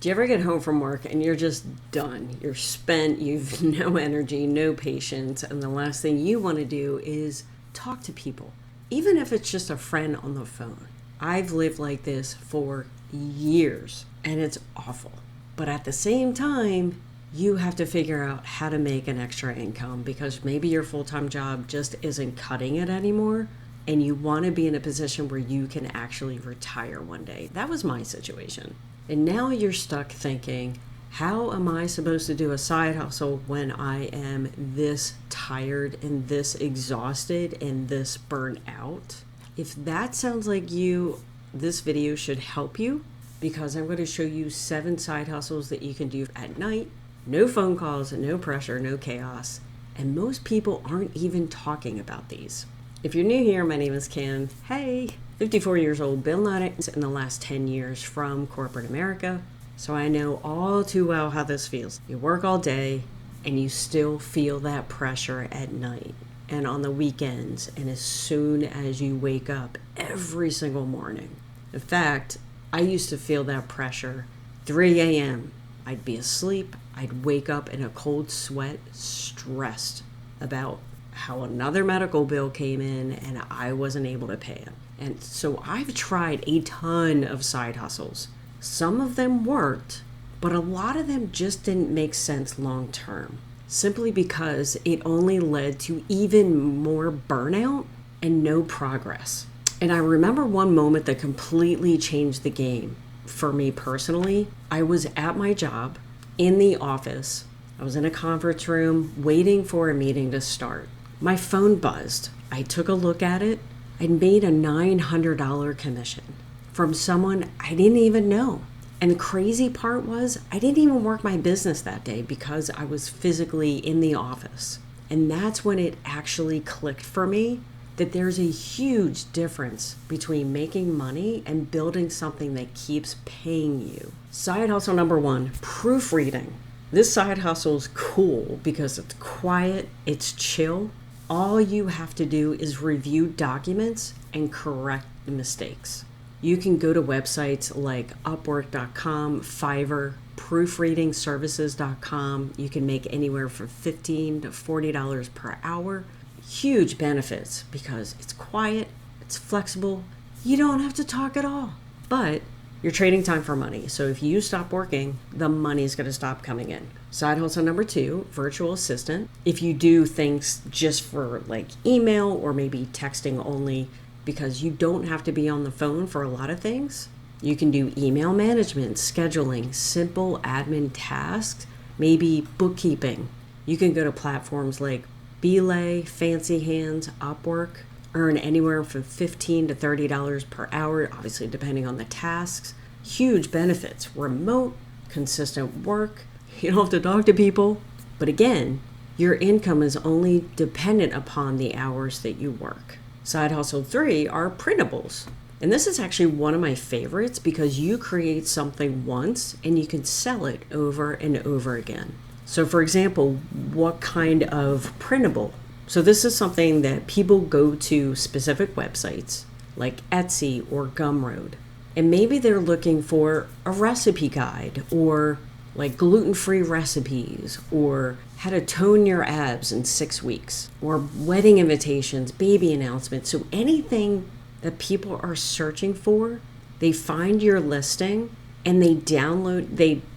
Do you ever get home from work and you're just done? You're spent, you've no energy, no patience, and the last thing you want to do is talk to people, even if it's just a friend on the phone. I've lived like this for years and it's awful. But at the same time, you have to figure out how to make an extra income because maybe your full-time job just isn't cutting it anymore and you want to be in a position where you can actually retire one day. That was my situation. And now you're stuck thinking, how am I supposed to do a side hustle when I am this tired and this exhausted and this burnt out? If that sounds like you, this video should help you because I'm going to show you 7 side hustles that you can do at night. No phone calls, no pressure, no chaos. And most people aren't even talking about these. If you're new here, my name is Kim. Hey, 54 years old, been on it in the last 10 years from corporate America. So I know all too well how this feels. You work all day and you still feel that pressure at night and on the weekends and as soon as you wake up every single morning. In fact, I used to feel that pressure 3 a.m. I'd be asleep. I'd wake up in a cold sweat, stressed about how another medical bill came in and I wasn't able to pay it. And so I've tried a ton of side hustles. Some of them worked, but a lot of them just didn't make sense long term, simply because it only led to even more burnout and no progress. And I remember one moment that completely changed the game for me personally. I was at my job in the office. I was in a conference room waiting for a meeting to start. My phone buzzed. I took a look at it. I'd made a $900 commission from someone I didn't even know. And the crazy part was I didn't even work my business that day because I was physically in the office. And that's when it actually clicked for me that there's a huge difference between making money and building something that keeps paying you. Side hustle number 1, proofreading. This side hustle is cool because it's quiet, it's chill. All you have to do is review documents and correct the mistakes. You can go to websites like Upwork.com, Fiverr, proofreadingservices.com. You can make anywhere from $15 to $40 per hour. Huge benefits because it's quiet, it's flexible, you don't have to talk at all. But you're trading time for money. So if you stop working, the money is going to stop coming in. Side hustle number 2, virtual assistant. If you do things just for like email or maybe texting only, because you don't have to be on the phone for a lot of things, you can do email management, scheduling, simple admin tasks, maybe bookkeeping. You can go to platforms like Belay, Fancy Hands, Upwork. Earn anywhere from $15 to $30 per hour, obviously depending on the tasks. Huge benefits, remote, consistent work. You don't have to talk to people. But again, your income is only dependent upon the hours that you work. Side hustle 3 are printables. And this is actually one of my favorites because you create something once and you can sell it over and over again. So for example, what kind of printable? So this is something that people go to specific websites like Etsy or Gumroad. And maybe they're looking for a recipe guide or like gluten-free recipes or how to tone your abs in 6 weeks or wedding invitations, baby announcements. So anything that people are searching for, they find your listing and they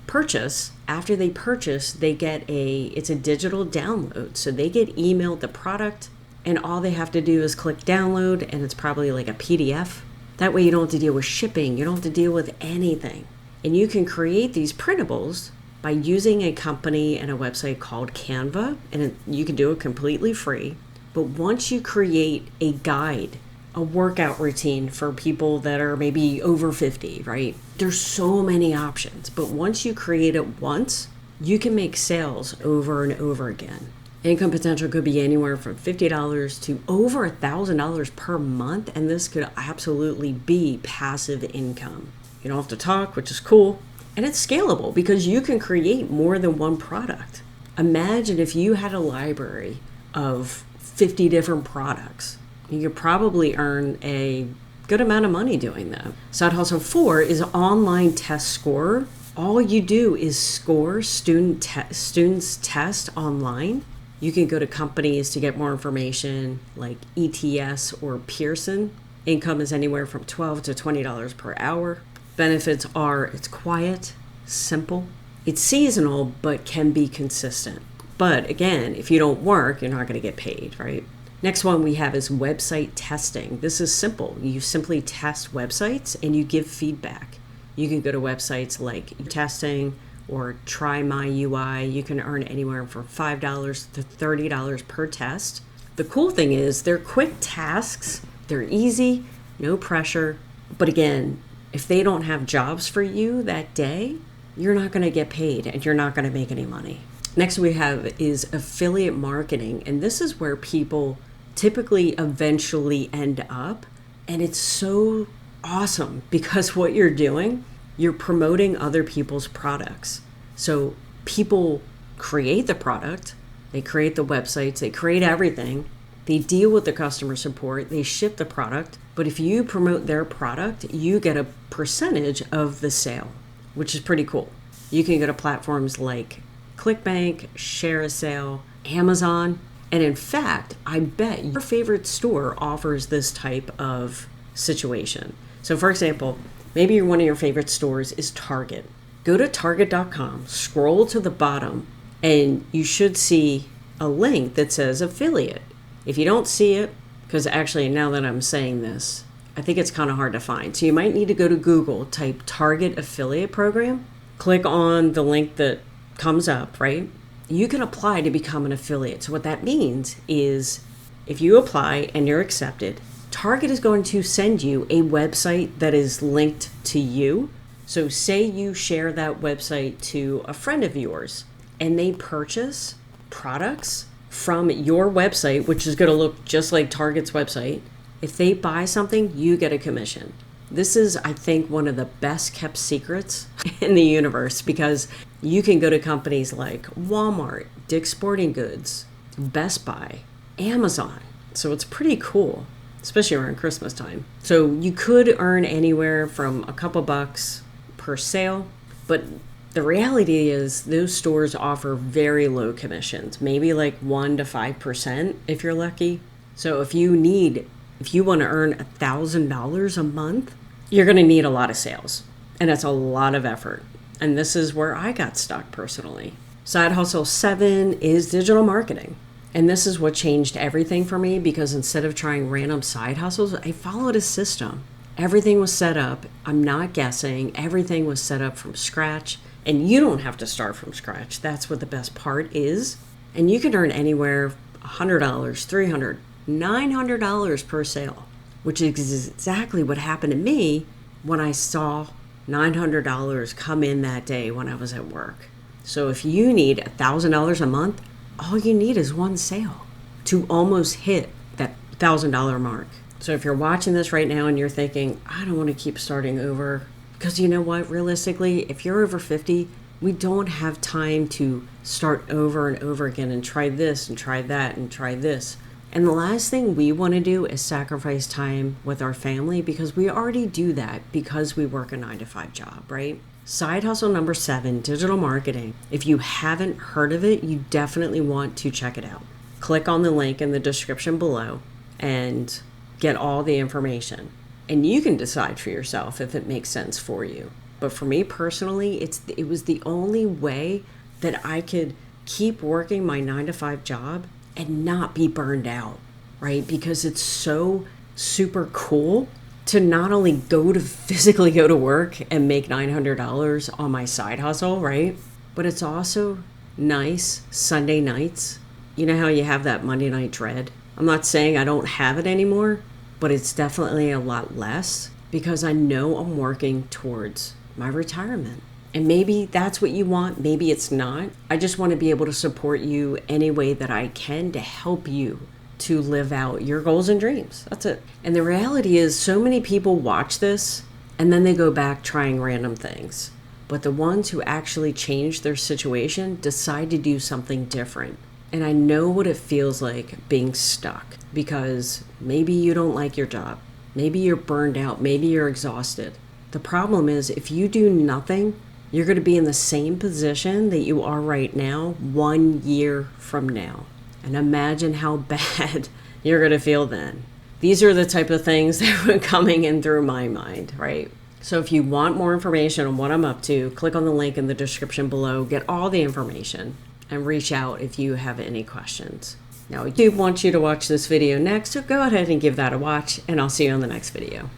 purchase. After they purchase, they get it's a digital download. So they get emailed the product and all they have to do is click download and it's probably like a PDF. That way you don't have to deal with shipping. You don't have to deal with anything. And you can create these printables by using a company and a website called Canva. And you can do it completely free. But once you create a guide, a workout routine for people that are maybe over 50, right? There's so many options, but once you create it once, you can make sales over and over again. Income potential could be anywhere from $50 to over $1,000 per month, and this could absolutely be passive income. You don't have to talk, which is cool, and it's scalable because you can create more than one product. Imagine if you had a library of 50 different products. You could probably earn a good amount of money doing that. Side hustle 4 is online test scorer. All you do is score students' test online. You can go to companies to get more information like ETS or Pearson. Income is anywhere from $12 to $20 per hour. Benefits are it's quiet, simple. It's seasonal, but can be consistent. But again, if you don't work, you're not going to get paid, right? Next one we have is website testing. This is simple. You simply test websites and you give feedback. You can go to websites like testing or try my UI. You can earn anywhere from $5 to $30 per test. The cool thing is they're quick tasks. They're easy, no pressure. But again, if they don't have jobs for you that day, you're not going to get paid and you're not going to make any money. Next we have is affiliate marketing. And this is where people typically eventually end up. And it's so awesome because what you're doing, you're promoting other people's products. So people create the product, they create the websites, they create everything. They deal with the customer support, they ship the product. But if you promote their product, you get a percentage of the sale, which is pretty cool. You can go to platforms like ClickBank, ShareASale, Amazon. And in fact, I bet your favorite store offers this type of situation. So for example, maybe one of your favorite stores is Target. Go to target.com, scroll to the bottom, and you should see a link that says affiliate. If you don't see it, because actually now that I'm saying this, I think it's kind of hard to find. So you might need to go to Google, type Target affiliate program, click on the link that comes up, right? You can apply to become an affiliate. So what that means is if you apply and you're accepted, Target is going to send you a website that is linked to you. So say you share that website to a friend of yours and they purchase products from your website, which is going to look just like Target's website. If they buy something, you get a commission. This is, I think, one of the best kept secrets in the universe because you can go to companies like Walmart, Dick's Sporting Goods, Best Buy, Amazon. So it's pretty cool, especially around Christmas time. So you could earn anywhere from a couple bucks per sale, but the reality is those stores offer very low commissions, maybe like 1% to 5% if you're lucky. So if you want to earn $1,000 a month, you're going to need a lot of sales, and that's a lot of effort. And this is where I got stuck personally. Side hustle 7 is digital marketing. And this is what changed everything for me because instead of trying random side hustles, I followed a system. Everything was set up. I'm not guessing. Everything was set up from scratch. And you don't have to start from scratch. That's what the best part is. And you can earn anywhere $100, $300, $900 per sale, which is exactly what happened to me when I saw $900 come in that day when I was at work. So if you need $1,000 a month, all you need is one sale to almost hit that $1,000 mark. So if you're watching this right now and you're thinking, I don't want to keep starting over, because you know what, realistically, if you're over 50, we don't have time to start over and over again and try this and try that and try this. And the last thing we want to do is sacrifice time with our family because we already do that because we work a 9-to-5 job, right? Side hustle number 7, digital marketing. If you haven't heard of it, you definitely want to check it out. Click on the link in the description below and get all the information. And you can decide for yourself if it makes sense for you. But for me personally, it was the only way that I could keep working my 9-to-5 job and not be burned out, right? Because it's so super cool to not only physically go to work and make $900 on my side hustle, right? But it's also nice Sunday nights. You know how you have that Monday night dread? I'm not saying I don't have it anymore, but it's definitely a lot less because I know I'm working towards my retirement. And maybe that's what you want, maybe it's not. I just want to be able to support you any way that I can to help you to live out your goals and dreams. That's it. And the reality is so many people watch this and then they go back trying random things. But the ones who actually change their situation decide to do something different. And I know what it feels like being stuck because maybe you don't like your job. Maybe you're burned out. Maybe you're exhausted. The problem is if you do nothing, You're going to be in the same position that you are right now 1 year from now. And imagine how bad you're going to feel then. These are the type of things that were coming in through my mind, right? So if you want more information on what I'm up to, click on the link in the description below, get all the information, and reach out if you have any questions. Now, YouTube wants you to watch this video next, so go ahead and give that a watch, and I'll see you on the next video.